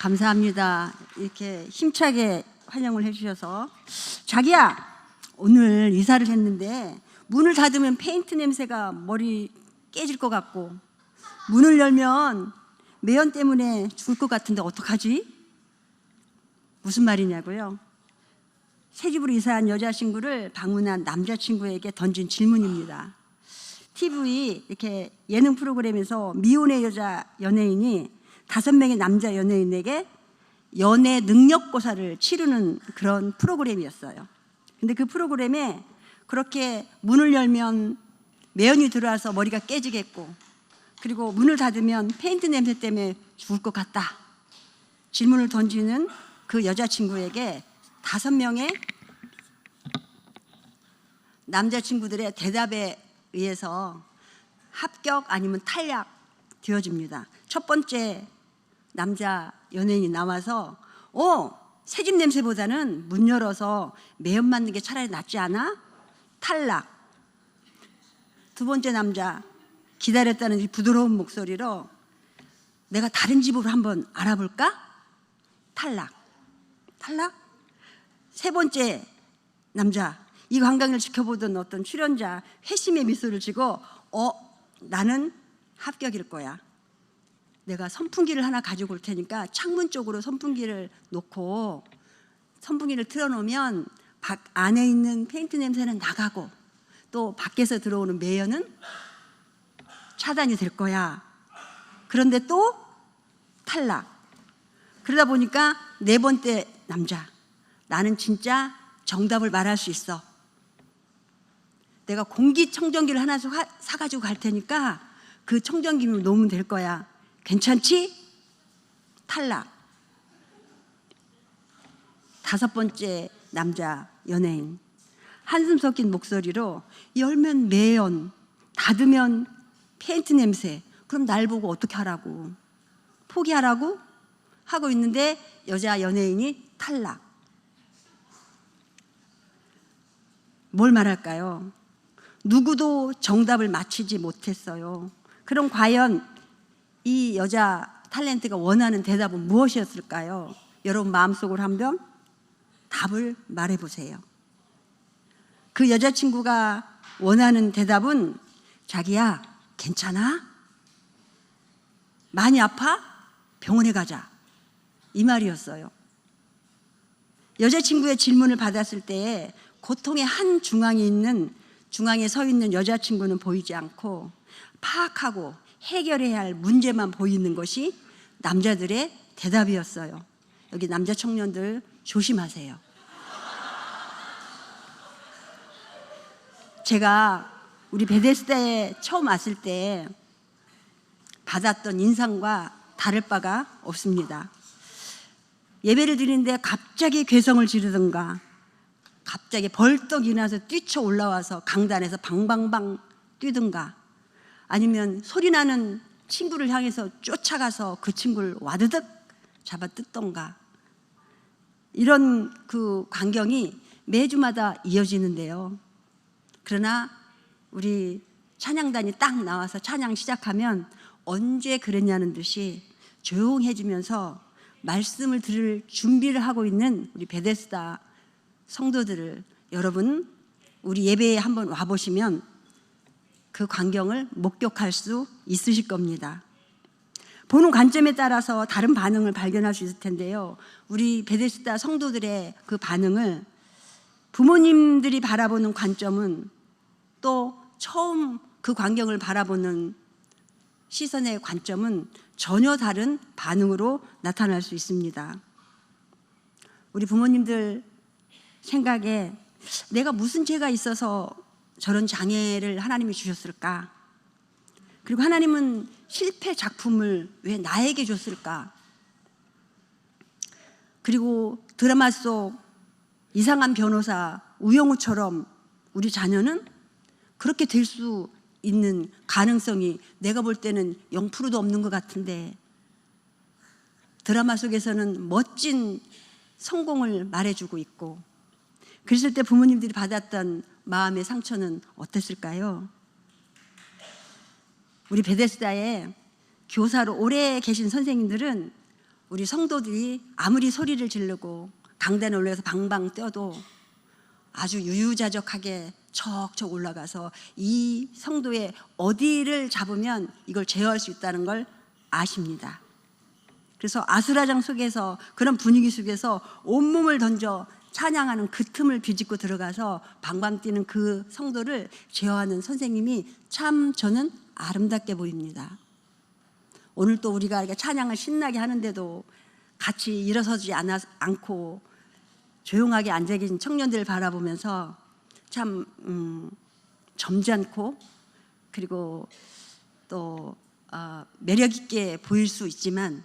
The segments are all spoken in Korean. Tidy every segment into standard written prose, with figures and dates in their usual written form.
감사합니다. 이렇게 힘차게 환영을 해주셔서. 자기야, 오늘 이사를 했는데 문을 닫으면 페인트 냄새가 머리 깨질 것 같고, 문을 열면 매연 때문에 죽을 것 같은데 어떡하지? 무슨 말이냐고요? 새집으로 이사한 여자친구를 방문한 남자친구에게 던진 질문입니다. TV 이렇게 예능 프로그램에서 미혼의 여자 연예인이 5명의 남자 연예인에게 연애 능력고사를 치르는 그런 프로그램이었어요. 근데 그 프로그램에 그렇게 문을 열면 매연이 들어와서 머리가 깨지겠고, 그리고 문을 닫으면 페인트 냄새 때문에 죽을 것 같다 질문을 던지는 그 여자친구에게 5명의 남자친구들의 대답에 의해서 합격 아니면 탈락 되어집니다. 첫 번째 남자 연예인이 나와서 새집 냄새보다는 문 열어서 매연 맞는 게 차라리 낫지 않아? 탈락. 두 번째 남자, 기다렸다는 이 부드러운 목소리로 내가 다른 집으로 한번 알아볼까? 탈락. 탈락. 세 번째 남자, 이 관광을 지켜보던 어떤 출연자 회심의 미소를 지고 나는 합격일 거야. 내가 선풍기를 하나 가지고 올 테니까 창문 쪽으로 선풍기를 놓고 선풍기를 틀어놓으면 안에 있는 페인트 냄새는 나가고 또 밖에서 들어오는 매연은 차단이 될 거야. 그런데 또 탈락. 그러다 보니까 네 번째 남자, 나는 진짜 정답을 말할 수 있어. 내가 공기청정기를 하나 사가지고 갈 테니까 그 청정기만 놓으면 될 거야. 괜찮지? 탈락. 5번째 남자 연예인, 한숨 섞인 목소리로 열면 매연, 닫으면 페인트 냄새, 그럼 날 보고 어떻게 하라고? 포기하라고? 하고 있는데 여자 연예인이 탈락. 뭘 말할까요? 누구도 정답을 맞히지 못했어요. 그럼 과연 이 여자 탤런트가 원하는 대답은 무엇이었을까요? 여러분 마음속으로 한번 답을 말해보세요. 그 여자친구가 원하는 대답은 자기야, 괜찮아? 많이 아파? 병원에 가자. 이 말이었어요. 여자친구의 질문을 받았을 때 고통의 한 중앙에 서 있는 여자친구는 보이지 않고 파악하고 해결해야 할 문제만 보이는 것이 남자들의 대답이었어요. 여기 남자 청년들 조심하세요. 제가 우리 베데스다에 처음 왔을 때 받았던 인상과 다를 바가 없습니다. 예배를 드리는데 갑자기 괴성을 지르든가, 갑자기 벌떡 일어나서 뛰쳐 올라와서 강단에서 방방방 뛰든가, 아니면 소리나는 친구를 향해서 쫓아가서 그 친구를 와드득 잡아 뜯던가, 이런 그 광경이 매주마다 이어지는데요. 그러나 우리 찬양단이 딱 나와서 찬양 시작하면 언제 그랬냐는 듯이 조용해지면서 말씀을 들을 준비를 하고 있는 우리 베데스다 성도들을, 여러분 우리 예배에 한번 와보시면 그 광경을 목격할 수 있으실 겁니다. 보는 관점에 따라서 다른 반응을 발견할 수 있을 텐데요. 우리 베데스다 성도들의 그 반응을 부모님들이 바라보는 관점은 또 처음 그 광경을 바라보는 시선의 관점은 전혀 다른 반응으로 나타날 수 있습니다. 우리 부모님들 생각에 내가 무슨 죄가 있어서 저런 장애를 하나님이 주셨을까? 그리고 하나님은 실패 작품을 왜 나에게 줬을까? 그리고 드라마 속 이상한 변호사 우영우처럼 우리 자녀는 그렇게 될 수 있는 가능성이 내가 볼 때는 0%도 없는 것 같은데, 드라마 속에서는 멋진 성공을 말해주고 있고, 그랬을 때 부모님들이 받았던 마음의 상처는 어땠을까요? 우리 베데스다에 교사로 오래 계신 선생님들은 우리 성도들이 아무리 소리를 지르고 강단에 올라가서 방방 뛰어도 아주 유유자적하게 척척 올라가서 이 성도의 어디를 잡으면 이걸 제어할 수 있다는 걸 아십니다. 그래서 아수라장 속에서, 그런 분위기 속에서 온몸을 던져 찬양하는 그 틈을 비집고 들어가서 방방 뛰는 그 성도를 제어하는 선생님이 참 저는 아름답게 보입니다. 오늘 또 우리가 이렇게 찬양을 신나게 하는데도 같이 일어서지 않고 조용하게 앉아 계신 청년들을 바라보면서 참 점잖고, 그리고 또 매력 있게 보일 수 있지만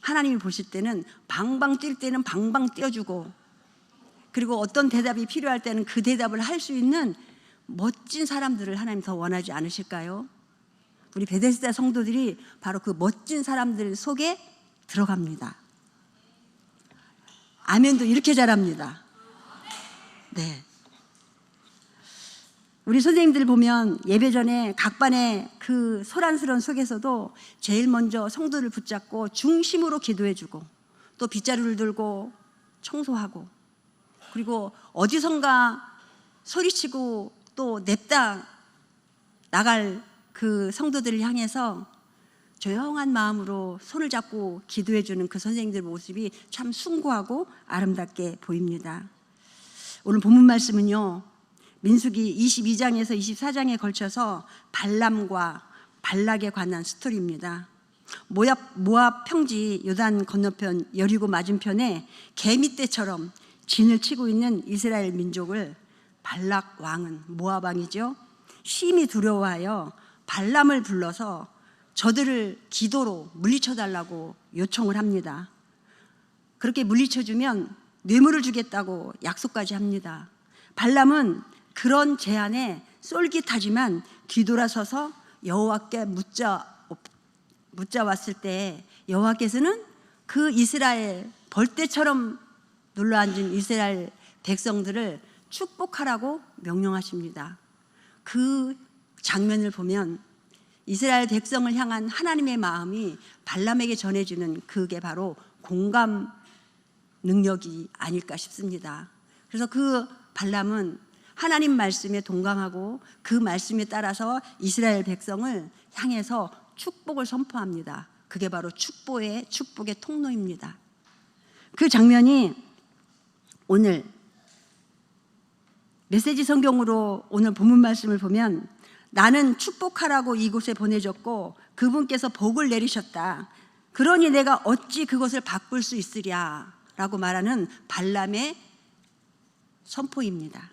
하나님이 보실 때는 방방 뛸 때는 방방 뛰어주고, 그리고 어떤 대답이 필요할 때는 그 대답을 할 수 있는 멋진 사람들을 하나님 더 원하지 않으실까요? 우리 베데스다 성도들이 바로 그 멋진 사람들 속에 들어갑니다. 아멘도 이렇게 잘합니다. 네. 우리 선생님들 보면 예배 전에 각 반의 그 소란스러운 속에서도 제일 먼저 성도를 붙잡고 중심으로 기도해주고, 또 빗자루를 들고 청소하고, 그리고 어디선가 소리치고 또 냅다 나갈 그 성도들을 향해서 조용한 마음으로 손을 잡고 기도해주는 그 선생님들 모습이 참 숭고하고 아름답게 보입니다. 오늘 본문 말씀은요, 민수기 22장에서 24장에 걸쳐서 발람과 발락에 관한 스토리입니다. 모압 평지 요단 건너편 여리고 맞은편에 개미떼처럼 진을 치고 있는 이스라엘 민족을 발락 왕은, 모압 왕이죠, 심히 두려워하여 발람을 불러서 저들을 기도로 물리쳐달라고 요청을 합니다. 그렇게 물리쳐주면 뇌물을 주겠다고 약속까지 합니다. 발람은 그런 제안에 쏠깃하지만 뒤돌아서서 여호와께 묻자왔을 때 여호와께서는 그 이스라엘 벌떼처럼 눌러앉은 이스라엘 백성들을 축복하라고 명령하십니다. 그 장면을 보면 이스라엘 백성을 향한 하나님의 마음이 발람에게 전해지는 그게 바로 공감 능력이 아닐까 싶습니다. 그래서 그 발람은 하나님 말씀에 동감하고 그 말씀에 따라서 이스라엘 백성을 향해서 축복을 선포합니다. 그게 바로 축복의 통로입니다. 그 장면이 오늘 메시지 성경으로 오늘 본문 말씀을 보면, 나는 축복하라고 이곳에 보내졌고 그분께서 복을 내리셨다. 그러니 내가 어찌 그것을 바꿀 수 있으랴 라고 말하는 발람의 선포입니다.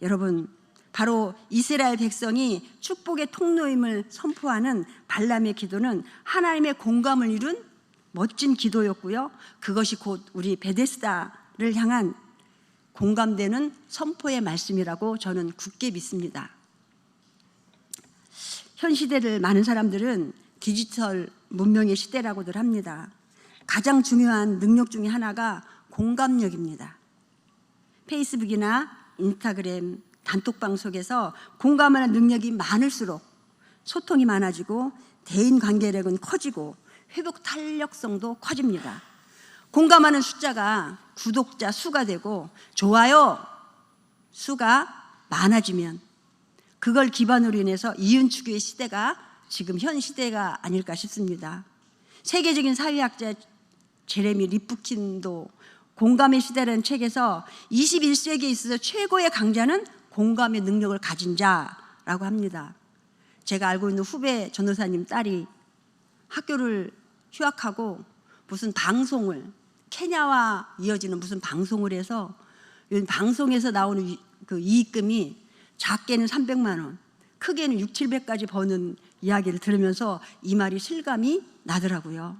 여러분, 바로 이스라엘 백성이 축복의 통로임을 선포하는 발람의 기도는 하나님의 공감을 이룬 멋진 기도였고요, 그것이 곧 우리 베데스다를 향한 공감되는 선포의 말씀이라고 저는 굳게 믿습니다. 현 시대를 많은 사람들은 디지털 문명의 시대라고들 합니다. 가장 중요한 능력 중에 하나가 공감력입니다. 페이스북이나 인스타그램, 단톡방 속에서 공감하는 능력이 많을수록 소통이 많아지고 대인관계력은 커지고 회복 탄력성도 커집니다. 공감하는 숫자가 구독자 수가 되고 좋아요 수가 많아지면 그걸 기반으로 인해서 이윤축의 시대가 지금 현 시대가 아닐까 싶습니다. 세계적인 사회학자 제레미 리프킨도 공감의 시대라는 책에서 21세기에 있어서 최고의 강자는 공감의 능력을 가진 자라고 합니다. 제가 알고 있는 후배 전도사님 딸이 학교를 휴학하고 무슨 방송을, 케냐와 이어지는 무슨 방송을 해서 방송에서 나오는 그 이익금이 작게는 300만 원, 크게는 6, 700까지 버는 이야기를 들으면서 이 말이 실감이 나더라고요.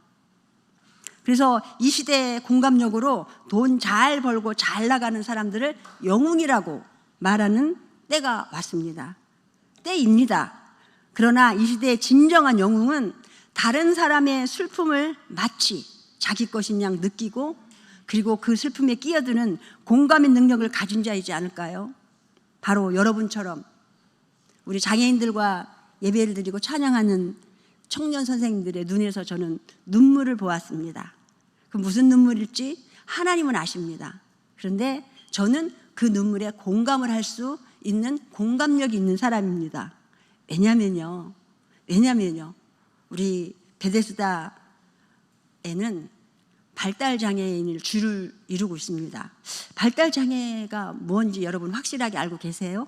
그래서 이 시대의 공감력으로 돈 잘 벌고 잘 나가는 사람들을 영웅이라고 말하는 때가 왔습니다. 때입니다. 그러나 이 시대의 진정한 영웅은 다른 사람의 슬픔을 마치 자기 것인 양 느끼고, 그리고 그 슬픔에 끼어드는 공감의 능력을 가진 자이지 않을까요? 바로 여러분처럼 우리 장애인들과 예배를 드리고 찬양하는 청년 선생님들의 눈에서 저는 눈물을 보았습니다. 그 무슨 눈물일지 하나님은 아십니다. 그런데 저는 그 눈물에 공감을 할 수 있는 공감력이 있는 사람입니다. 왜냐면요. 우리 베데스다에는 발달장애인을 주를 이루고 있습니다. 발달장애가 뭔지 여러분 확실하게 알고 계세요?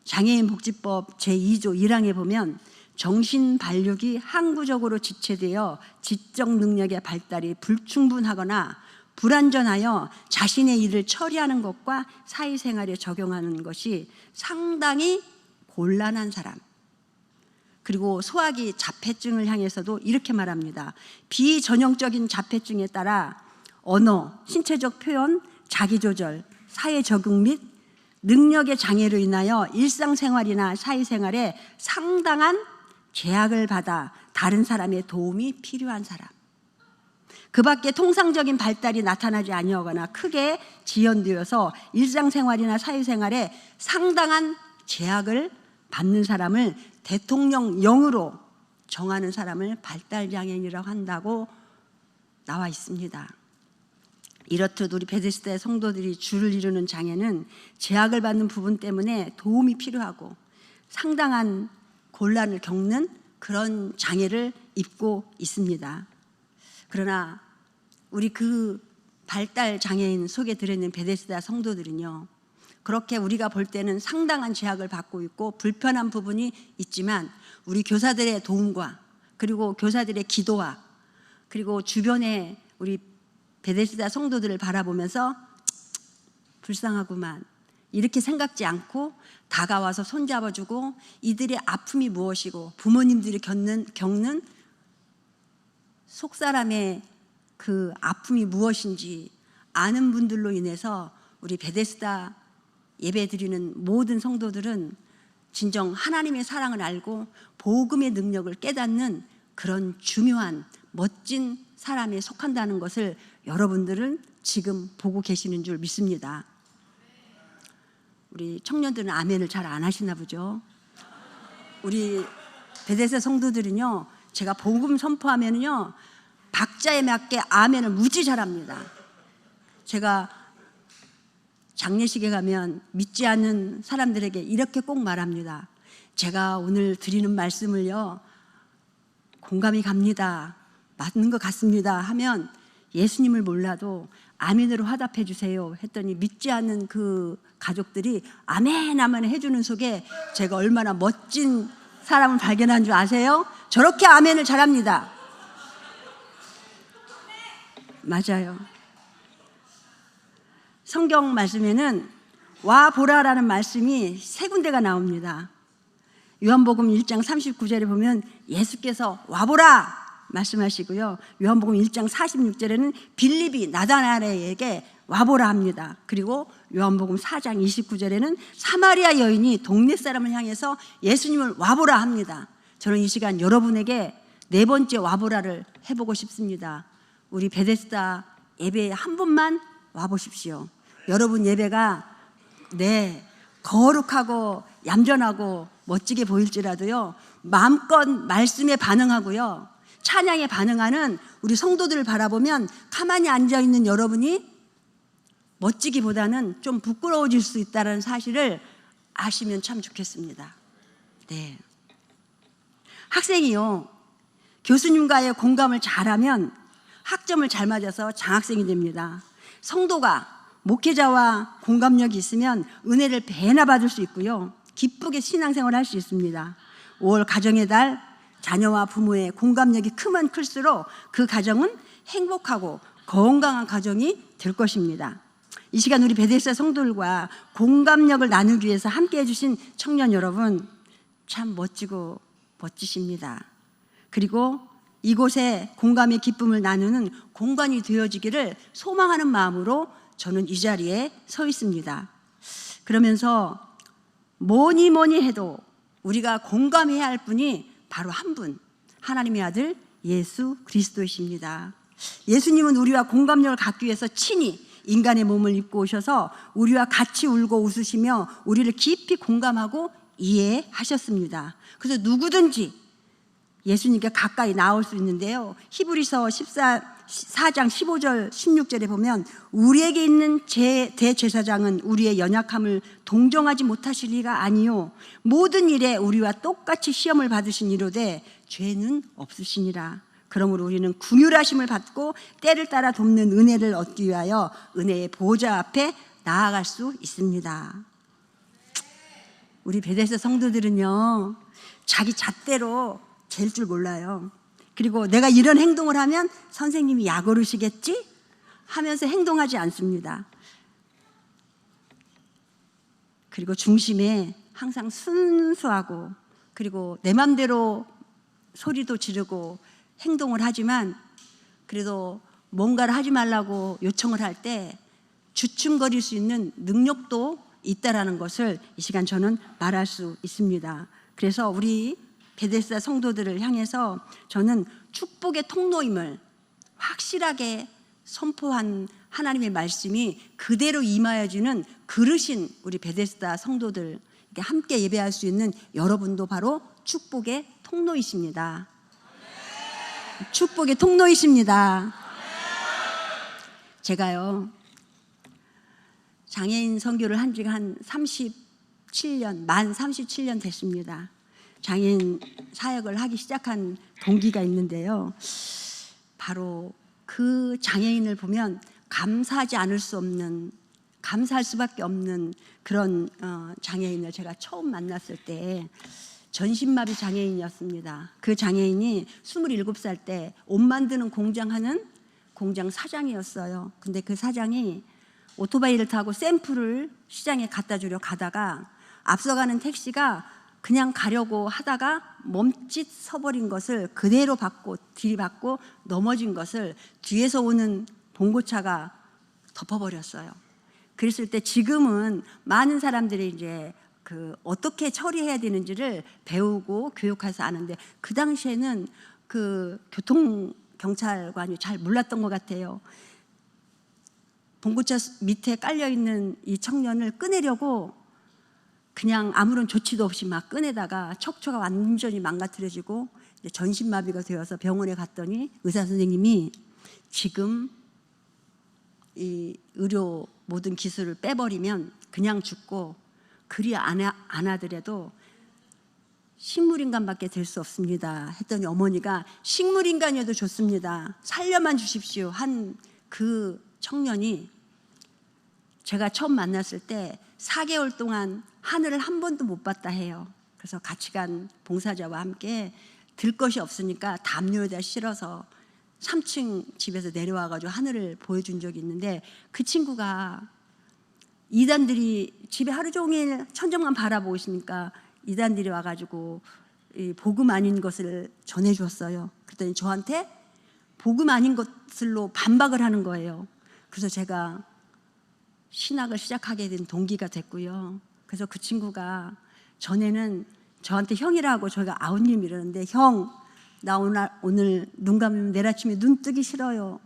장애인복지법 제2조 1항에 보면 정신발육이 항구적으로 지체되어 지적 능력의 발달이 불충분하거나 불완전하여 자신의 일을 처리하는 것과 사회생활에 적용하는 것이 상당히 곤란한 사람, 그리고 소화기 자폐증을 향해서도 이렇게 말합니다. 비전형적인 자폐증에 따라 언어, 신체적 표현, 자기조절, 사회 적응 및 능력의 장애로 인하여 일상생활이나 사회생활에 상당한 제약을 받아 다른 사람의 도움이 필요한 사람, 그 밖에 통상적인 발달이 나타나지 아니하거나 크게 지연되어서 일상생활이나 사회생활에 상당한 제약을 받는 사람을 대통령령으로 정하는 사람을 발달장애인이라고 한다고 나와 있습니다. 이렇듯 우리 베데스다의 성도들이 주를 이루는 장애는 제약을 받는 부분 때문에 도움이 필요하고 상당한 곤란을 겪는 그런 장애를 입고 있습니다. 그러나 우리 그 발달장애인 속에 들어있는 베데스다 성도들은요, 그렇게 우리가 볼 때는 상당한 제약을 받고 있고 불편한 부분이 있지만 우리 교사들의 도움과 그리고 교사들의 기도와 그리고 주변에 우리 베데스다 성도들을 바라보면서 불쌍하구만 이렇게 생각지 않고 다가와서 손잡아주고 이들의 아픔이 무엇이고 부모님들이 겪는 속사람의 그 아픔이 무엇인지 아는 분들로 인해서 우리 베데스다 예배드리는 모든 성도들은 진정 하나님의 사랑을 알고 복음의 능력을 깨닫는 그런 중요한 멋진 사람에 속한다는 것을 여러분들은 지금 보고 계시는 줄 믿습니다. 우리 청년들은 아멘을 잘 안 하시나 보죠. 우리 베데스다 성도들은요, 제가 복음 선포하면은요 박자에 맞게 아멘을 무지 잘합니다. 제가 장례식에 가면 믿지 않는 사람들에게 이렇게 꼭 말합니다. 제가 오늘 드리는 말씀을요 공감이 갑니다, 맞는 것 같습니다 하면 예수님을 몰라도 아멘으로 화답해 주세요 했더니 믿지 않는 그 가족들이 아멘 아멘 해주는 속에 제가 얼마나 멋진 사람을 발견한 줄 아세요? 저렇게 아멘을 잘합니다. 맞아요. 성경 말씀에는 와 보라라는 말씀이 세 군데가 나옵니다. 요한복음 1장 39절에 보면 예수께서 와 보라 말씀하시고요. 요한복음 1장 46절에는 빌립이 나다나엘에게 와보라 합니다. 그리고 요한복음 4장 29절에는 사마리아 여인이 동네 사람을 향해서 예수님을 와보라 합니다. 저는 이 시간 여러분에게 네 번째 와보라를 해보고 싶습니다. 우리 베데스다 예배에 한 번만 와보십시오. 여러분 예배가 거룩하고 얌전하고 멋지게 보일지라도요 마음껏 말씀에 반응하고요 찬양에 반응하는 우리 성도들을 바라보면 가만히 앉아있는 여러분이 멋지기보다는 좀 부끄러워질 수 있다는 사실을 아시면 참 좋겠습니다. 네. 학생이요 교수님과의 공감을 잘하면 학점을 잘 맞아서 장학생이 됩니다. 성도가 목회자와 공감력이 있으면 은혜를 배나 받을 수 있고요 기쁘게 신앙생활을 할 수 있습니다. 5월 가정의 달, 자녀와 부모의 공감력이 크면 클수록 그 가정은 행복하고 건강한 가정이 될 것입니다. 이 시간 우리 베데스다 성도들과 공감력을 나누기 위해서 함께해 주신 청년 여러분 참 멋지고 멋지십니다. 그리고 이곳에 공감의 기쁨을 나누는 공간이 되어지기를 소망하는 마음으로 저는 이 자리에 서 있습니다. 그러면서 뭐니 해도 우리가 공감해야 할 분이 바로 한 분, 하나님의 아들 예수 그리스도이십니다. 예수님은 우리와 공감력을 갖기 위해서 친히 인간의 몸을 입고 오셔서 우리와 같이 울고 웃으시며 우리를 깊이 공감하고 이해하셨습니다. 그래서 누구든지 예수님께 가까이 나올 수 있는데요. 히브리서 4장 15절 16절에 보면 우리에게 있는 대제사장은 우리의 연약함을 동정하지 못하실 리가 아니요 모든 일에 우리와 똑같이 시험을 받으신 이로되 죄는 없으시니라. 그러므로 우리는 긍휼하심을 받고 때를 따라 돕는 은혜를 얻기 위하여 은혜의 보좌 앞에 나아갈 수 있습니다. 우리 베데스다 성도들은요, 자기 잣대로 잴 줄 몰라요. 그리고 내가 이런 행동을 하면 선생님이 약오르시겠지? 하면서 행동하지 않습니다. 그리고 중심에 항상 순수하고, 그리고 내 맘대로 소리도 지르고 행동을 하지만 그래도 뭔가를 하지 말라고 요청을 할 때 주춤거릴 수 있는 능력도 있다라는 것을 이 시간 저는 말할 수 있습니다. 그래서 우리 베데스다 성도들을 향해서 저는 축복의 통로임을 확실하게 선포한 하나님의 말씀이 그대로 임하여지는 그릇인 우리 베데스다 성도들, 함께 예배할 수 있는 여러분도 바로 축복의 통로이십니다. 축복의 통로이십니다. 제가요, 장애인 선교를 한 지가 한 37년, 만 37년 됐습니다. 장애인 사역을 하기 시작한 동기가 있는데요. 바로 그 장애인을 보면 감사하지 않을 수 없는, 감사할 수밖에 없는 그런 장애인을 제가 처음 만났을 때 전신마비 장애인이었습니다. 그 장애인이 27살 때 옷 만드는 공장하는 공장 사장이었어요. 근데 그 사장이 오토바이를 타고 샘플을 시장에 갖다 주려 가다가 앞서가는 택시가 그냥 가려고 하다가 멈칫 서버린 것을 그대로 받고 들이받고 넘어진 것을 뒤에서 오는 봉고차가 덮어버렸어요. 그랬을 때 지금은 많은 사람들이 이제 어떻게 처리해야 되는지를 배우고 교육해서 아는데 그 당시에는 그 교통경찰관이 잘 몰랐던 것 같아요. 봉고차 밑에 깔려있는 이 청년을 꺼내려고 그냥 아무런 조치도 없이 막 꺼내다가 척추가 완전히 망가뜨려지고 전신마비가 되어서 병원에 갔더니 의사 선생님이 지금 이 의료 모든 기술을 빼버리면 그냥 죽고 그리 안 하더라도 식물인간밖에 될 수 없습니다 했더니 어머니가 식물인간이어도 좋습니다, 살려만 주십시오 한 그 청년이 제가 처음 만났을 때 4개월 동안 하늘을 한 번도 못 봤다 해요. 그래서 같이 간 봉사자와 함께 들 것이 없으니까 담요에다 실어서 3층 집에서 내려와가지고 하늘을 보여준 적이 있는데 그 친구가 이단들이 집에 하루 종일 천정만 바라보고 있으니까 이단들이 와가지고 복음 아닌 것을 전해주었어요. 그랬더니 저한테 복음 아닌 것들로 반박을 하는 거예요. 그래서 제가 신학을 시작하게 된 동기가 됐고요. 그래서 그 친구가 전에는 저한테 형이라고, 저희가 아우님 이러는데 형, 나 오늘 눈 감으면 내일 아침에 눈 뜨기 싫어요.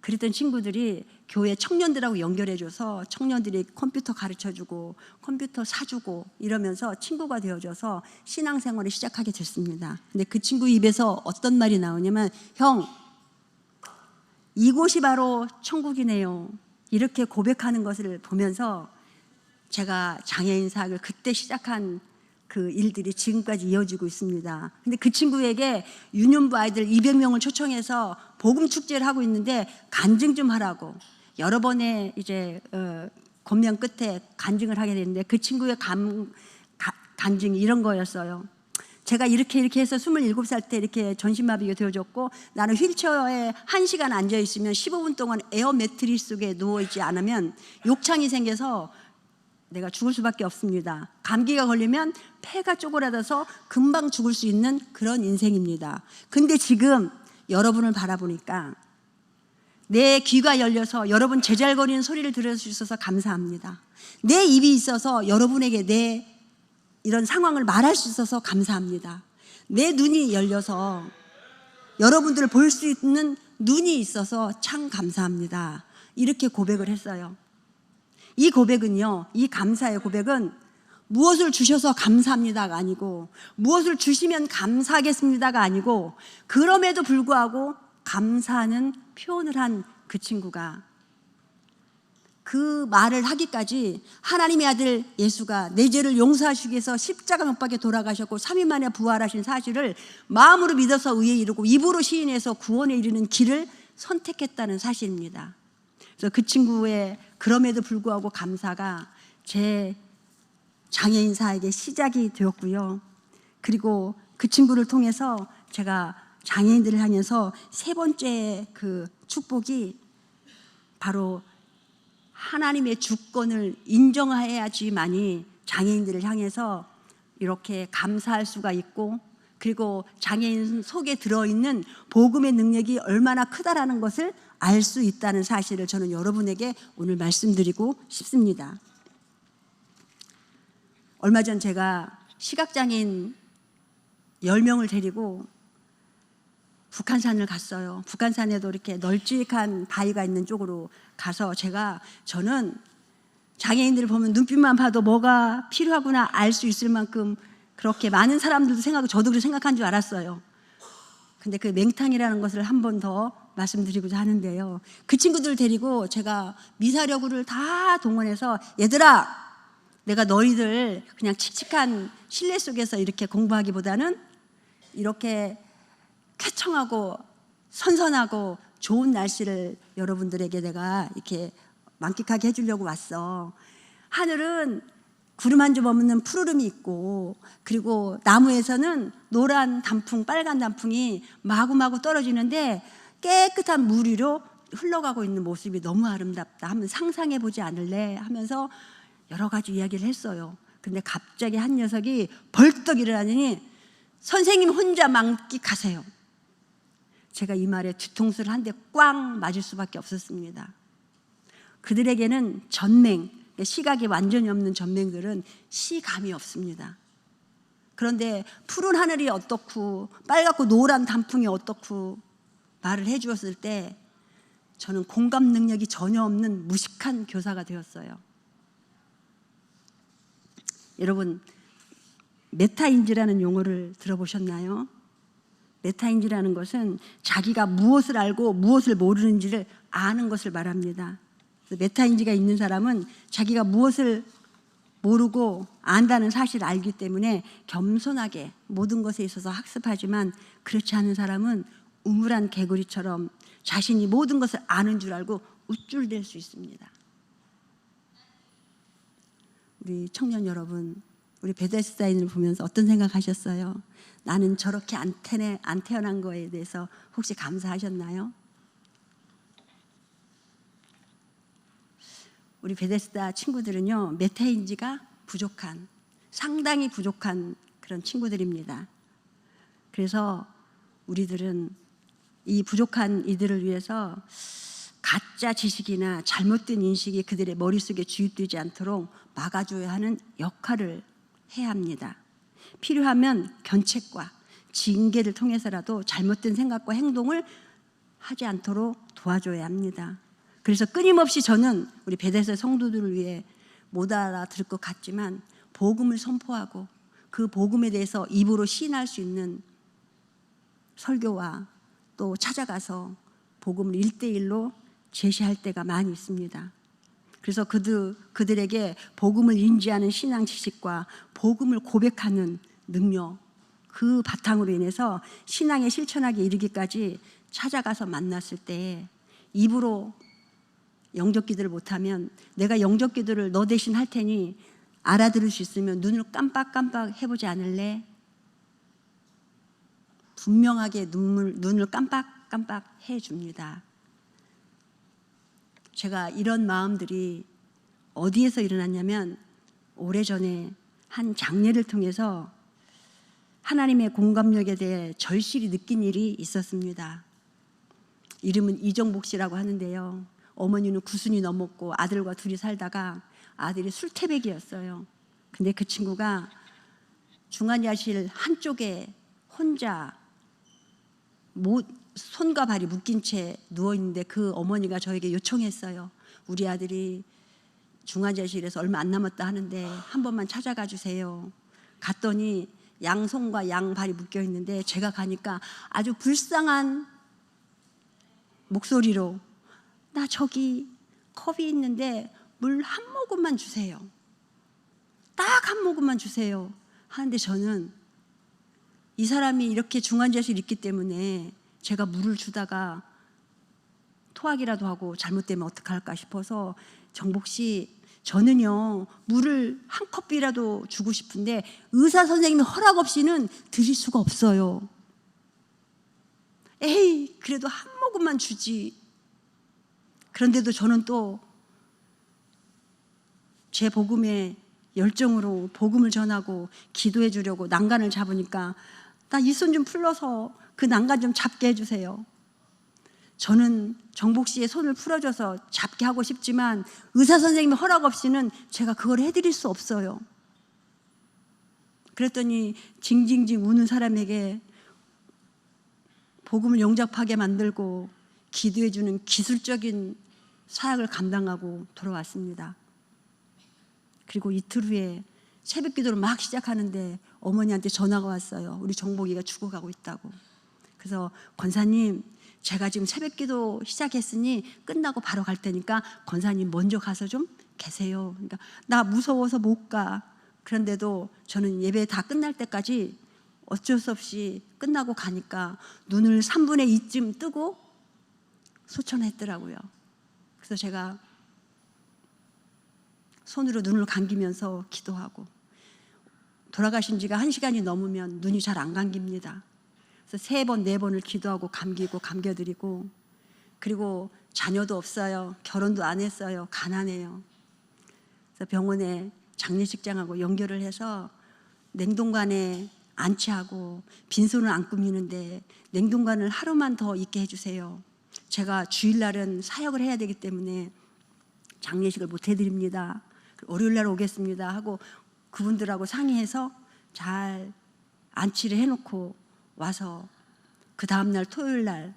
그랬던 친구들이 교회 청년들하고 연결해줘서 청년들이 컴퓨터 가르쳐주고 컴퓨터 사주고 이러면서 친구가 되어줘서 신앙생활을 시작하게 됐습니다. 근데 그 친구 입에서 어떤 말이 나오냐면 형, 이곳이 바로 천국이네요. 이렇게 고백하는 것을 보면서 제가 장애인 사역을 그때 시작한 그 일들이 지금까지 이어지고 있습니다. 근데 그 친구에게 유년부 아이들 200명을 초청해서 복음 축제를 하고 있는데 간증 좀 하라고 여러 번의 이제 권면 끝에 간증을 하게 됐는데 그 친구의 간증이 이런 거였어요. 제가 이렇게 해서 27살 때 이렇게 전신마비가 되어졌고 나는 휠체어에 1시간 앉아있으면 15분 동안 에어 매트리스 속에 누워있지 않으면 욕창이 생겨서 내가 죽을 수밖에 없습니다. 감기가 걸리면 폐가 쪼그라들어서 금방 죽을 수 있는 그런 인생입니다. 근데 지금 여러분을 바라보니까 내 귀가 열려서 여러분 제잘거리는 소리를 들을 수 있어서 감사합니다. 내 입이 있어서 여러분에게 내 이런 상황을 말할 수 있어서 감사합니다. 내 눈이 열려서 여러분들을 볼 수 있는 눈이 있어서 참 감사합니다. 이렇게 고백을 했어요. 이 고백은요, 이 감사의 고백은 무엇을 주셔서 감사합니다가 아니고, 무엇을 주시면 감사하겠습니다가 아니고, 그럼에도 불구하고 감사하는 표현을 한 그 친구가, 그 말을 하기까지 하나님의 아들 예수가 내 죄를 용서하시기 위해서 십자가 못 박에 돌아가셨고 3일 만에 부활하신 사실을 마음으로 믿어서 의에 이르고 입으로 시인해서 구원에 이르는 길을 선택했다는 사실입니다. 그래서 그 친구의 그럼에도 불구하고 감사가 제 장애인 사역의 시작이 되었고요. 그리고 그 친구를 통해서 제가 장애인들을 향해서 세 번째 그 축복이 바로 하나님의 주권을 인정해야지만이 장애인들을 향해서 이렇게 감사할 수가 있고, 그리고 장애인 속에 들어있는 복음의 능력이 얼마나 크다라는 것을 알 수 있다는 사실을 저는 여러분에게 오늘 말씀드리고 싶습니다. 얼마 전 제가 시각장애인 10명을 데리고 북한산을 갔어요. 북한산에도 이렇게 널찍한 바위가 있는 쪽으로 가서 저는 장애인들을 보면 눈빛만 봐도 뭐가 필요하구나 알 수 있을 만큼 그렇게 많은 사람들도 생각하고 저도 그렇게 생각한 줄 알았어요. 근데 그 맹탕이라는 것을 한 번 더 말씀드리고자 하는데요. 그 친구들 데리고 제가 미사여구를 다 동원해서, 얘들아, 내가 너희들 그냥 칙칙한 실내 속에서 이렇게 공부하기보다는 이렇게 쾌청하고 선선하고 좋은 날씨를 여러분들에게 내가 이렇게 만끽하게 해주려고 왔어. 하늘은 구름 한 점 없는 푸르름이 있고, 그리고 나무에서는 노란 단풍, 빨간 단풍이 마구마구 떨어지는데 깨끗한 물 위로 흘러가고 있는 모습이 너무 아름답다. 한번 상상해 보지 않을래? 하면서 여러 가지 이야기를 했어요. 근데 갑자기 한 녀석이 벌떡 일어나더니 선생님 혼자 만끽하세요. 제가 이 말에 뒤통수를 한 대 꽝 맞을 수밖에 없었습니다. 그들에게는 전맹, 시각이 완전히 없는 전맹들은 시감이 없습니다. 그런데 푸른 하늘이 어떻고 빨갛고 노란 단풍이 어떻고 말을 해 주었을 때 저는 공감 능력이 전혀 없는 무식한 교사가 되었어요. 여러분, 메타인지라는 용어를 들어보셨나요? 메타인지라는 것은 자기가 무엇을 알고 무엇을 모르는지를 아는 것을 말합니다. 메타인지가 있는 사람은 자기가 무엇을 모르고 안다는 사실을 알기 때문에 겸손하게 모든 것에 있어서 학습하지만, 그렇지 않은 사람은 우물한 개구리처럼 자신이 모든 것을 아는 줄 알고 우쭐댈 수 있습니다. 우리 청년 여러분, 우리 베데스다인을 보면서 어떤 생각하셨어요? 나는 저렇게 안 태어난 거에 대해서 혹시 감사하셨나요? 우리 베데스다 친구들은요, 메타인지가 부족한, 상당히 부족한 그런 친구들입니다. 그래서 우리들은 이 부족한 이들을 위해서 가짜 지식이나 잘못된 인식이 그들의 머릿속에 주입되지 않도록 막아줘야 하는 역할을 해야 합니다. 필요하면 견책과 징계를 통해서라도 잘못된 생각과 행동을 하지 않도록 도와줘야 합니다. 그래서 끊임없이 저는 우리 베데스다 성도들을 위해 못 알아들을 것 같지만 복음을 선포하고 그 복음에 대해서 입으로 시인할 수 있는 설교와 또 찾아가서 복음을 1:1로 제시할 때가 많이 있습니다. 그래서 그들에게 복음을 인지하는 신앙 지식과 복음을 고백하는 능력, 그 바탕으로 인해서 신앙의 실천하게 이르기까지 찾아가서 만났을 때 입으로 영접 기도를 못하면 내가 영접 기도를 너 대신 할 테니 알아들을 수 있으면 눈을 깜빡깜빡 해보지 않을래? 분명하게 눈을 깜빡깜빡 해줍니다. 제가 이런 마음들이 어디에서 일어났냐면 오래전에 한 장례를 통해서 하나님의 공감력에 대해 절실히 느낀 일이 있었습니다. 이름은 이정복 씨라고 하는데요. 어머니는 90이 넘었고 아들과 둘이 살다가 아들이 술태백이었어요. 근데 그 친구가 중환자실 한쪽에 혼자 손과 발이 묶인 채 누워있는데 그 어머니가 저에게 요청했어요. 우리 아들이 중환자실에서 얼마 안 남았다 하는데 한 번만 찾아가 주세요. 갔더니 양손과 양발이 묶여 있는데 제가 가니까 아주 불쌍한 목소리로 나 저기 컵이 있는데 물 한 모금만 주세요. 딱 한 모금만 주세요. 하는데 저는 이 사람이 이렇게 중환자실에 있기 때문에 제가 물을 주다가 토하기라도 하고 잘못되면 어떡할까 싶어서 정복 씨 저는요 물을 한 컵이라도 주고 싶은데 의사 선생님의 허락 없이는 드릴 수가 없어요. 에이 그래도 한 모금만 주지. 그런데도 저는 또 제 복음에 열정으로 복음을 전하고 기도해 주려고 난간을 잡으니까 나 이 손 좀 풀러서 그 난간 좀 잡게 해주세요. 저는 정복 씨의 손을 풀어줘서 잡게 하고 싶지만 의사 선생님의 허락 없이는 제가 그걸 해드릴 수 없어요. 그랬더니 징징징 우는 사람에게 복음을 영접하게 만들고 기도해주는 기술적인 사역을 감당하고 돌아왔습니다. 그리고 이틀 후에 새벽 기도를 막 시작하는데 어머니한테 전화가 왔어요. 우리 정복이가 죽어가고 있다고. 그래서 권사님 제가 지금 새벽 기도 시작했으니 끝나고 바로 갈 테니까 권사님 먼저 가서 좀 계세요. 그러니까 나 무서워서 못 가. 그런데도 저는 예배 다 끝날 때까지 어쩔 수 없이 끝나고 가니까 눈을 3분의 2쯤 뜨고 소천했더라고요. 그래서 제가 손으로 눈을 감기면서 기도하고 돌아가신 지가 1시간이 넘으면 눈이 잘 안 감깁니다. 그래서 3번, 4번을 기도하고 감기고 감겨드리고 그리고 자녀도 없어요. 결혼도 안 했어요. 가난해요. 그래서 병원에 장례식장하고 연결을 해서 냉동관에 안치하고 빈손을 안 꾸미는데 냉동관을 하루만 더 있게 해주세요. 제가 주일날은 사역을 해야 되기 때문에 장례식을 못 해드립니다. 월요일날 오겠습니다 하고 그분들하고 상의해서 잘 안치를 해놓고 와서 그 다음날 토요일날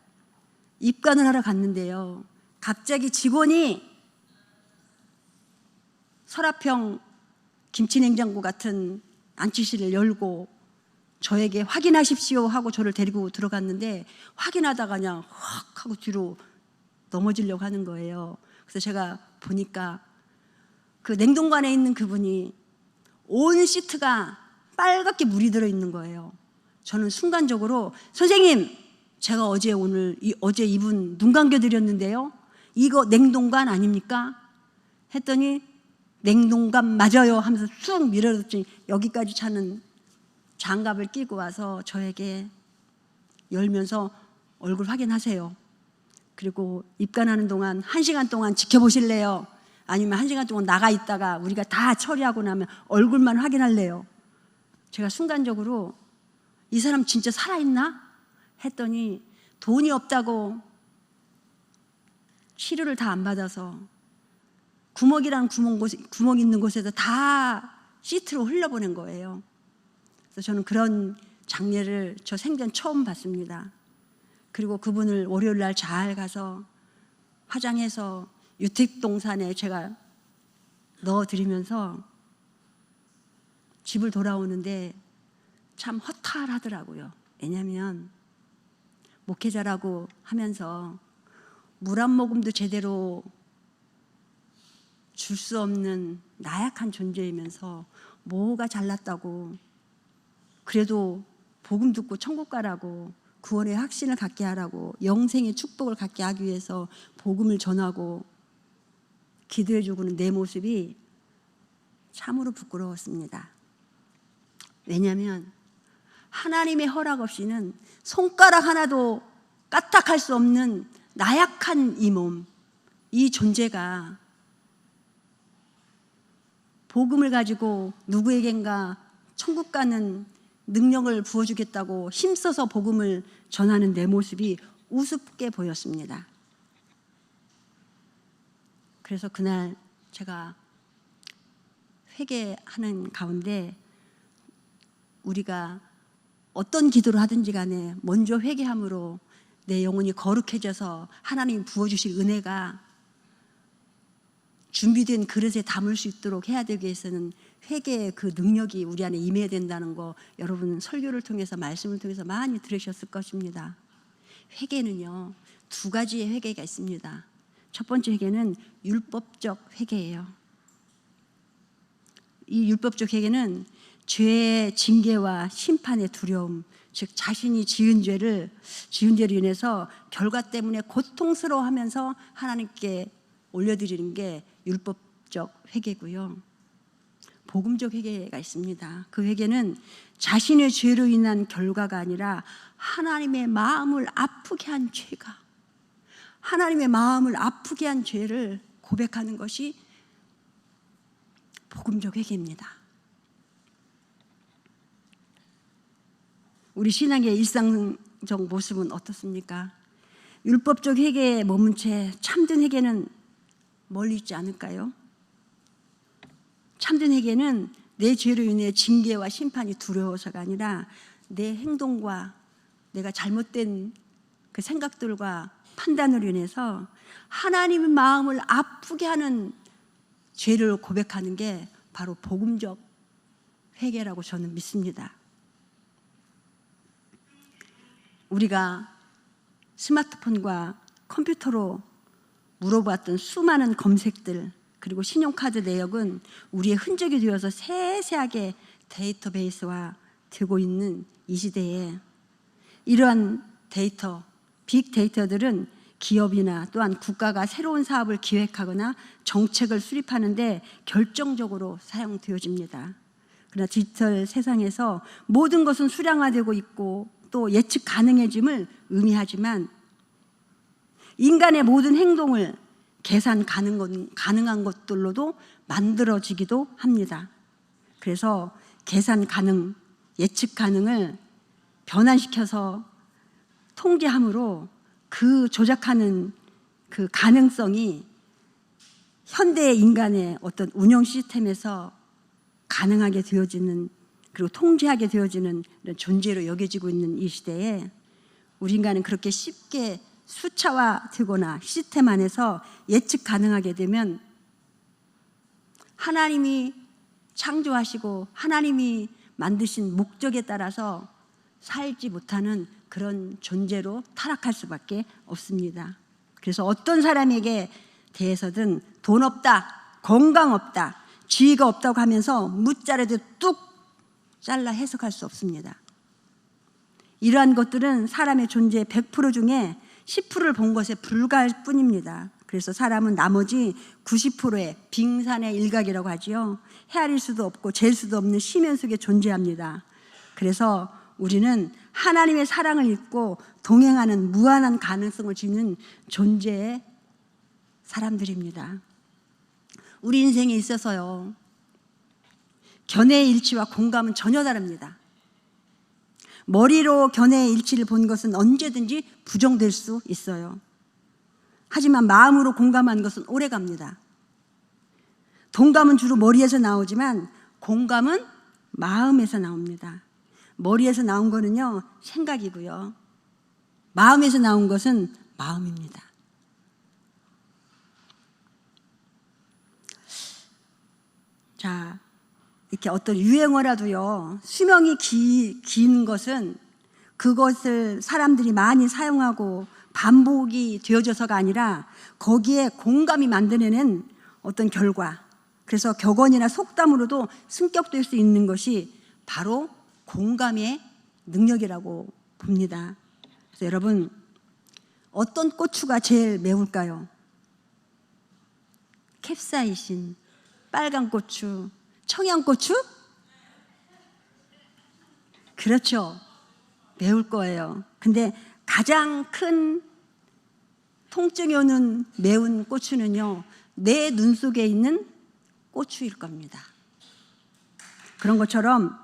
입관을 하러 갔는데요. 갑자기 직원이 서랍형 김치냉장고 같은 안치실을 열고 저에게 확인하십시오 하고 저를 데리고 들어갔는데 확인하다가 그냥 확 하고 뒤로 넘어지려고 하는 거예요. 그래서 제가 보니까 그 냉동관에 있는 그분이 온 시트가 빨갛게 물이 들어있는 거예요. 저는 순간적으로 선생님 제가 어제 이분 눈 감겨드렸는데요. 이거 냉동관 아닙니까? 했더니 냉동관 맞아요 하면서 쑥 밀어줬더니 여기까지 차는 장갑을 끼고 와서 저에게 열면서 얼굴 확인하세요. 그리고 입관하는 동안 1시간 동안 지켜보실래요? 아니면 1시간 동안 나가 있다가 우리가 다 처리하고 나면 얼굴만 확인할래요? 제가 순간적으로 이 사람 진짜 살아있나? 했더니 돈이 없다고 치료를 다 안 받아서 구멍이라는 구멍 있는 곳에서 다 시트로 흘려보낸 거예요. 그래서 저는 그런 장례를 저 생전 처음 봤습니다. 그리고 그분을 월요일 날 잘 가서 화장해서 유택동산에 제가 넣어드리면서 집을 돌아오는데 참 허탈하더라고요. 왜냐하면 목회자라고 하면서 물 한 모금도 제대로 줄 수 없는 나약한 존재이면서 뭐가 잘났다고 그래도 복음 듣고 천국 가라고 구원의 확신을 갖게 하라고 영생의 축복을 갖게 하기 위해서 복음을 전하고 기도해주고는 내 모습이 참으로 부끄러웠습니다. 왜냐하면 하나님의 허락 없이는 손가락 하나도 까딱할 수 없는 나약한 이 몸, 이 존재가 복음을 가지고 누구에겐가 천국 가는 능력을 부어주겠다고 힘써서 복음을 전하는 내 모습이 우습게 보였습니다. 그래서 그날 제가 회개하는 가운데 우리가 어떤 기도를 하든지 간에 먼저 회개함으로 내 영혼이 거룩해져서 하나님이 부어주실 은혜가 준비된 그릇에 담을 수 있도록 해야 되기 위해서는 회개의 그 능력이 우리 안에 임해야 된다는 거 여러분 설교를 통해서 말씀을 통해서 많이 들으셨을 것입니다. 회개는요, 두 가지의 회개가 있습니다. 첫 번째 회개는 율법적 회개예요. 이 율법적 회개는 죄의 징계와 심판의 두려움, 즉 자신이 지은 죄로 인해서 결과 때문에 고통스러워하면서 하나님께 올려드리는 게 율법적 회개고요. 복음적 회개가 있습니다. 그 회개는 자신의 죄로 인한 결과가 아니라 하나님의 마음을 아프게 한 죄가, 하나님의 마음을 아프게 한 죄를 고백하는 것이 복음적 회개입니다. 우리 신앙의 일상적 모습은 어떻습니까? 율법적 회개에 머문 채 참된 회개는 멀리 있지 않을까요? 참된 회개는 내 죄로 인해 징계와 심판이 두려워서가 아니라 내 행동과 내가 잘못된 그 생각들과 판단으로 인해서 하나님의 마음을 아프게 하는 죄를 고백하는 게 바로 복음적 회개라고 저는 믿습니다. 우리가 스마트폰과 컴퓨터로 물어봤던 수많은 검색들 그리고 신용카드 내역은 우리의 흔적이 되어서 세세하게 데이터베이스화 되고 있는 이 시대에 이러한 데이터, 빅데이터들은 기업이나 또한 국가가 새로운 사업을 기획하거나 정책을 수립하는데 결정적으로 사용되어집니다. 그러나 디지털 세상에서 모든 것은 수량화되고 있고 또 예측 가능해짐을 의미하지만 인간의 모든 행동을 계산 가능한 것들로도 만들어지기도 합니다. 그래서 계산 가능, 예측 가능을 변환시켜서 통제함으로 그 조작하는 그 가능성이 현대 인간의 어떤 운영 시스템에서 가능하게 되어지는 그리고 통제하게 되어지는 이런 존재로 여겨지고 있는 이 시대에 우리 인간은 그렇게 쉽게 수차화되거나 시스템 안에서 예측 가능하게 되면 하나님이 창조하시고 하나님이 만드신 목적에 따라서 살지 못하는 그런 존재로 타락할 수밖에 없습니다. 그래서 어떤 사람에게 대해서든 돈 없다, 건강 없다, 지위가 없다고 하면서 무자르도 뚝 잘라 해석할 수 없습니다. 이러한 것들은 사람의 존재의 100% 중에 10%를 본 것에 불과할 뿐입니다. 그래서 사람은 나머지 90%의 빙산의 일각이라고 하지요. 헤아릴 수도 없고 잴 수도 없는 심연 속에 존재합니다. 그래서 우리는 하나님의 사랑을 잊고 동행하는 무한한 가능성을 지닌 존재의 사람들입니다. 우리 인생에 있어서요, 견해의 일치와 공감은 전혀 다릅니다. 머리로 견해의 일치를 본 것은 언제든지 부정될 수 있어요. 하지만 마음으로 공감한 것은 오래 갑니다. 동감은 주로 머리에서 나오지만 공감은 마음에서 나옵니다. 머리에서 나온 거는요, 생각이고요. 마음에서 나온 것은 마음입니다. 자, 이렇게 어떤 유행어라도요, 수명이 긴 것은 그것을 사람들이 많이 사용하고 반복이 되어져서가 아니라 거기에 공감이 만들어낸 어떤 결과, 그래서 격언이나 속담으로도 승격될 수 있는 것이 바로 공감의 능력이라고 봅니다. 그래서 여러분, 어떤 고추가 제일 매울까요? 캡사이신, 빨간 고추, 청양고추? 그렇죠. 매울 거예요. 근데 가장 큰 통증이 오는 매운 고추는요, 내 눈 속에 있는 고추일 겁니다. 그런 것처럼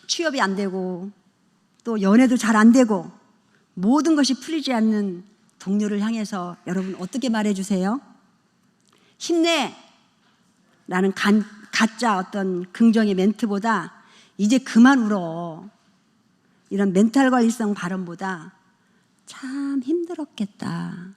취업이 안 되고 또 연애도 잘 안 되고 모든 것이 풀리지 않는 동료를 향해서 여러분 어떻게 말해주세요? 힘내! 라는 가짜 어떤 긍정의 멘트보다 이제 그만 울어, 이런 멘탈 관리성 발언보다 참 힘들었겠다,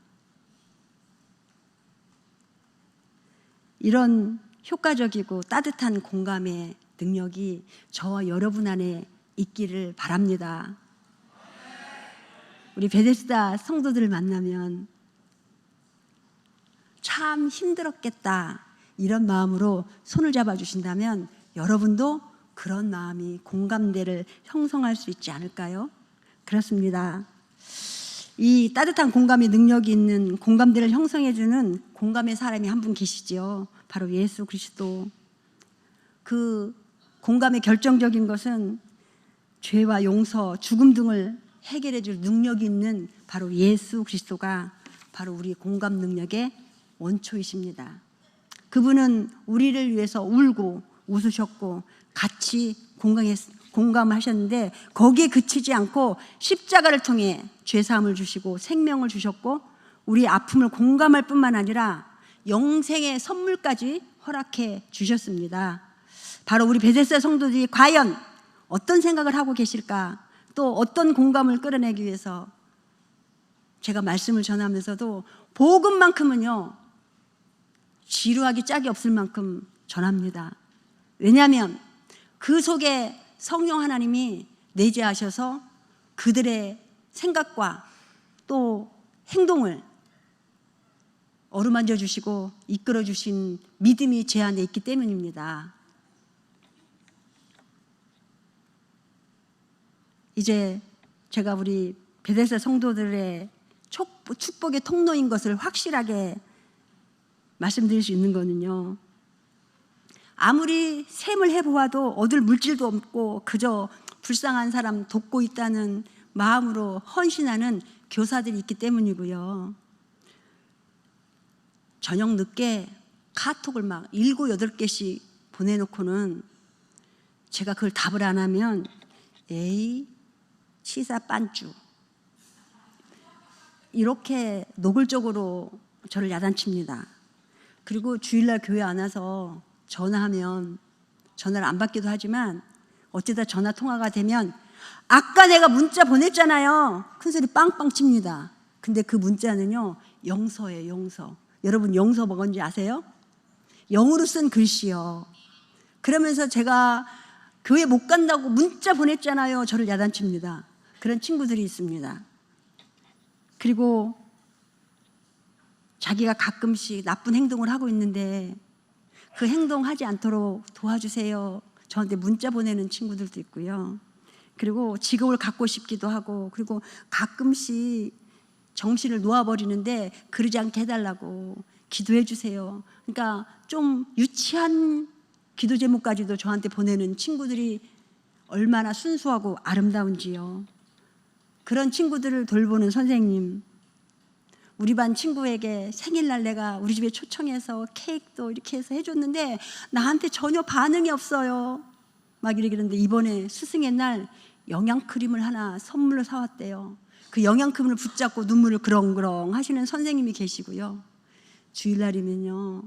이런 효과적이고 따뜻한 공감의 능력이 저와 여러분 안에 있기를 바랍니다. 우리 베데스다 성도들을 만나면 참 힘들었겠다 이런 마음으로 손을 잡아주신다면 여러분도 그런 마음이 공감대를 형성할 수 있지 않을까요? 그렇습니다. 이 따뜻한 공감의 능력이 있는 공감대를 형성해주는 공감의 사람이 한 분 계시죠. 바로 예수 그리스도. 그 공감의 결정적인 것은 죄와 용서, 죽음 등을 해결해줄 능력이 있는 바로 예수 그리스도가 바로 우리 공감 능력의 원초이십니다. 그분은 우리를 위해서 울고 웃으셨고 같이 공감하셨는데 거기에 그치지 않고 십자가를 통해 죄사함을 주시고 생명을 주셨고 우리 아픔을 공감할 뿐만 아니라 영생의 선물까지 허락해 주셨습니다. 바로 우리 베데스다 성도들이 과연 어떤 생각을 하고 계실까, 또 어떤 공감을 끌어내기 위해서 제가 말씀을 전하면서도 복음만큼은요 지루하기 짝이 없을 만큼 전합니다. 왜냐하면 그 속에 성령 하나님이 내재하셔서 그들의 생각과 또 행동을 어루만져 주시고 이끌어 주신 믿음이 제 안에 있기 때문입니다. 이제 제가 우리 베데스다 성도들의 축복의 통로인 것을 확실하게 말씀드릴 수 있는 거는요, 아무리 셈을 해보아도 얻을 물질도 없고 그저 불쌍한 사람 돕고 있다는 마음으로 헌신하는 교사들이 있기 때문이고요. 저녁 늦게 카톡을 막 7, 8개씩 보내놓고는 제가 그걸 답을 안 하면 에이 치사 빤쭈 이렇게 노골적으로 저를 야단칩니다. 그리고 주일날 교회 안 와서 전화하면 전화를 안 받기도 하지만 어쩌다 전화 통화가 되면 아까 내가 문자 보냈잖아요. 큰소리 빵빵 칩니다. 근데 그 문자는요 영서예요. 영서. 여러분 영서 뭔지 아세요? 영어로 쓴 글씨요. 그러면서 제가 교회 못 간다고 문자 보냈잖아요. 저를 야단칩니다. 그런 친구들이 있습니다. 그리고 자기가 가끔씩 나쁜 행동을 하고 있는데 그 행동하지 않도록 도와주세요. 저한테 문자 보내는 친구들도 있고요. 그리고 직업을 갖고 싶기도 하고, 그리고 가끔씩 정신을 놓아버리는데 그러지 않게 해달라고 기도해 주세요. 그러니까 좀 유치한 기도 제목까지도 저한테 보내는 친구들이 얼마나 순수하고 아름다운지요. 그런 친구들을 돌보는 선생님, 우리 반 친구에게 생일날 내가 우리 집에 초청해서 케이크도 이렇게 해서 해줬는데 나한테 전혀 반응이 없어요. 막 이러는데 이번에 스승의 날 영양크림을 하나 선물로 사왔대요. 그 영양크림을 붙잡고 눈물을 그렁그렁 하시는 선생님이 계시고요. 주일날이면요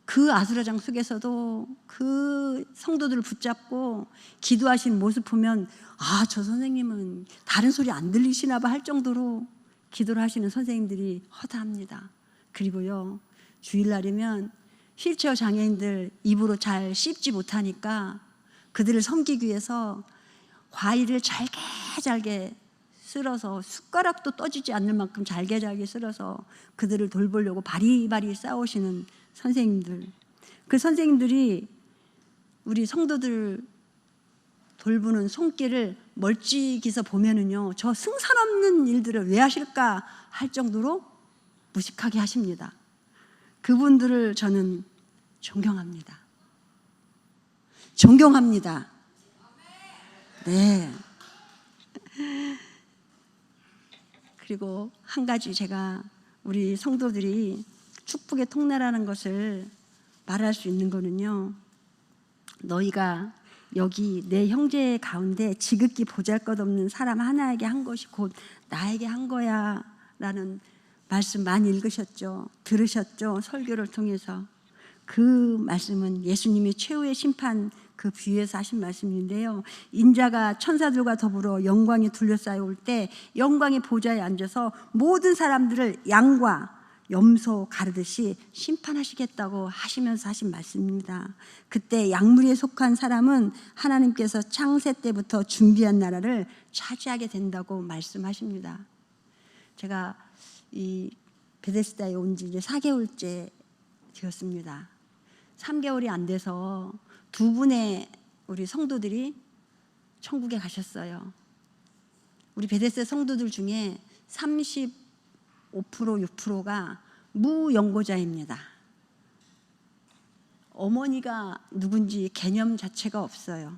그 아수라장 속에서도 그 성도들을 붙잡고 기도하시는 모습 보면 아, 저 선생님은 다른 소리 안 들리시나 봐 할 정도로 기도를 하시는 선생님들이 허다합니다. 그리고요 주일날이면 휠체어 장애인들 입으로 잘 씹지 못하니까 그들을 섬기기 위해서 과일을 잘게 썰어서 숟가락도 떠지지 않을 만큼 잘게 썰어서 그들을 돌보려고 바리바리 싸우시는 선생님들, 그 선생님들이 우리 성도들 돌보는 손길을 멀찍이서 보면은요 저 승산 없는 일들을 왜 하실까 할 정도로 무식하게 하십니다. 그분들을 저는 존경합니다. 존경합니다. 네. 그리고 한 가지 제가 우리 성도들이 축복의 통로라는 것을 말할 수 있는 거는요, 너희가 여기 내 형제 가운데 지극히 보잘것없는 사람 하나에게 한 것이 곧 나에게 한 거야 라는 말씀 많이 읽으셨죠? 들으셨죠? 설교를 통해서. 그 말씀은 예수님이 최후의 심판 그 비유에서 하신 말씀인데요, 인자가 천사들과 더불어 영광에 둘러싸여 올 때 영광의 보좌에 앉아서 모든 사람들을 양과 염소 가르듯이 심판하시겠다고 하시면서 하신 말씀입니다. 그때 약물에 속한 사람은 하나님께서 창세 때부터 준비한 나라를 차지하게 된다고 말씀하십니다. 제가 이 베데스다에 온 지 이제 4개월째 되었습니다. 3개월이 안 돼서 2분의 우리 성도들이 천국에 가셨어요. 우리 베데스다 성도들 중에 35% 6%가 무연고자입니다. 어머니가 누군지 개념 자체가 없어요.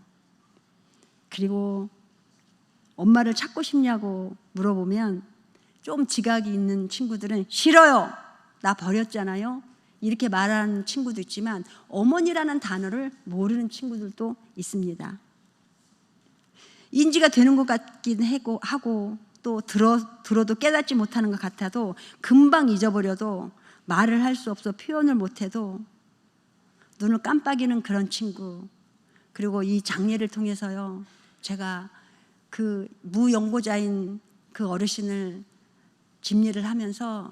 그리고 엄마를 찾고 싶냐고 물어보면 좀 지각이 있는 친구들은 싫어요. 나 버렸잖아요. 이렇게 말하는 친구도 있지만 어머니라는 단어를 모르는 친구들도 있습니다. 인지가 되는 것 같긴 하고 또 들어도 깨닫지 못하는 것 같아도 금방 잊어버려도 말을 할 수 없어 표현을 못해도 눈을 깜빡이는 그런 친구. 그리고 이 장례를 통해서요, 제가 그 무연고자인 그 어르신을 집례를 하면서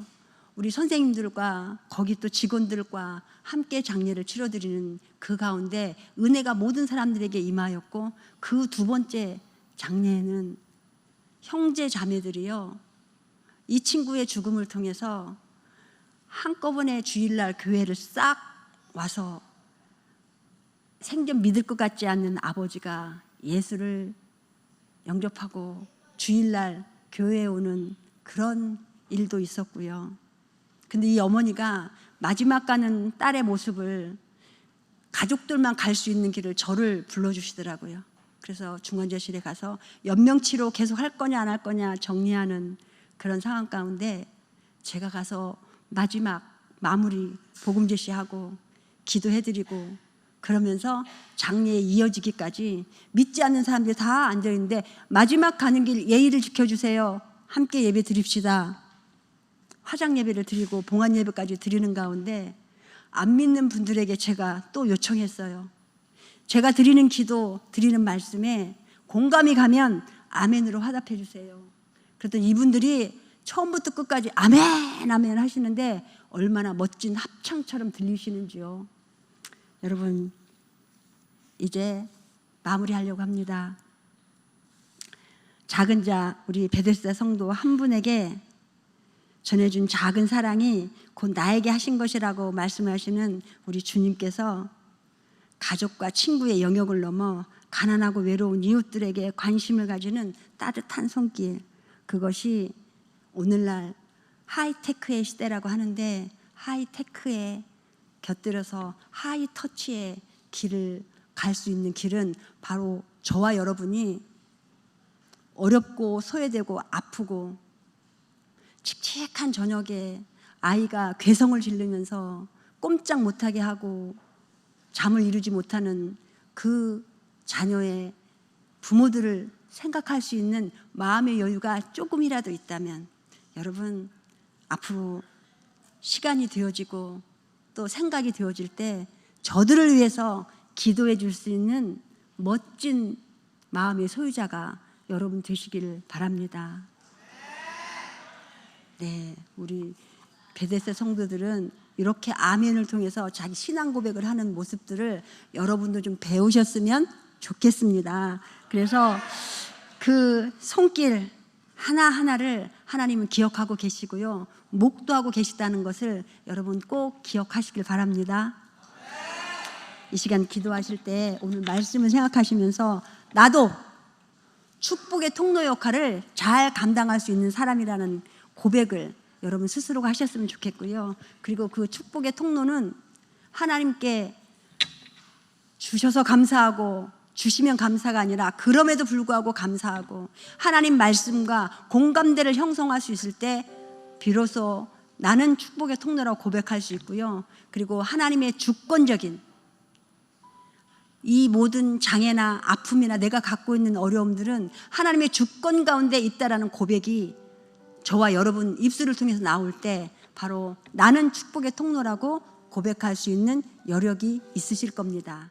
우리 선생님들과 거기 또 직원들과 함께 장례를 치러드리는 그 가운데 은혜가 모든 사람들에게 임하였고, 그 2번째 장례에는 형제 자매들이요, 이 친구의 죽음을 통해서 한꺼번에 주일날 교회를 싹 와서 생전 믿을 것 같지 않는 아버지가 예수를 영접하고 주일날 교회에 오는 그런 일도 있었고요. 근데 이 어머니가 마지막 가는 딸의 모습을 가족들만 갈 수 있는 길을 저를 불러주시더라고요. 그래서 중환자실에 가서 연명치료 계속 할 거냐 안 할 거냐 정리하는 그런 상황 가운데 제가 가서 마지막 마무리 복음 제시하고 기도해드리고 그러면서 장례에 이어지기까지 믿지 않는 사람들이 다 앉아있는데 마지막 가는 길 예의를 지켜주세요. 함께 예배 드립시다. 화장 예배를 드리고 봉안 예배까지 드리는 가운데 안 믿는 분들에게 제가 또 요청했어요. 제가 드리는 기도, 드리는 말씀에 공감이 가면 아멘으로 화답해 주세요. 그랬더니 이분들이 처음부터 끝까지 아멘 아멘 하시는데 얼마나 멋진 합창처럼 들리시는지요. 여러분, 이제 마무리하려고 합니다. 작은 자, 우리 베데스다 성도 한 분에게 전해준 작은 사랑이 곧 나에게 하신 것이라고 말씀하시는 우리 주님께서 가족과 친구의 영역을 넘어 가난하고 외로운 이웃들에게 관심을 가지는 따뜻한 손길, 그것이 오늘날 하이테크의 시대라고 하는데 하이테크에 곁들여서 하이터치의 길을 갈 수 있는 길은 바로 저와 여러분이 어렵고 소외되고 아프고 칙칙한 저녁에 아이가 괴성을 지르면서 꼼짝 못하게 하고 잠을 이루지 못하는 그 자녀의 부모들을 생각할 수 있는 마음의 여유가 조금이라도 있다면 여러분, 앞으로 시간이 되어지고 또 생각이 되어질 때 저들을 위해서 기도해 줄 수 있는 멋진 마음의 소유자가 여러분 되시길 바랍니다. 네, 우리 베데스다 성도들은 이렇게 아멘을 통해서 자기 신앙 고백을 하는 모습들을 여러분도 좀 배우셨으면 좋겠습니다. 그래서 그 손길 하나하나를 하나님은 기억하고 계시고요, 목도하고 계시다는 것을 여러분 꼭 기억하시길 바랍니다. 이 시간 기도하실 때 오늘 말씀을 생각하시면서 나도 축복의 통로 역할을 잘 감당할 수 있는 사람이라는 고백을 여러분 스스로가 하셨으면 좋겠고요. 그리고 그 축복의 통로는 하나님께 주셔서 감사하고 주시면 감사가 아니라 그럼에도 불구하고 감사하고 하나님 말씀과 공감대를 형성할 수 있을 때 비로소 나는 축복의 통로라고 고백할 수 있고요. 그리고 하나님의 주권적인 이 모든 장애나 아픔이나 내가 갖고 있는 어려움들은 하나님의 주권 가운데 있다라는 고백이 저와 여러분 입술을 통해서 나올 때 바로 나는 축복의 통로라고 고백할 수 있는 여력이 있으실 겁니다.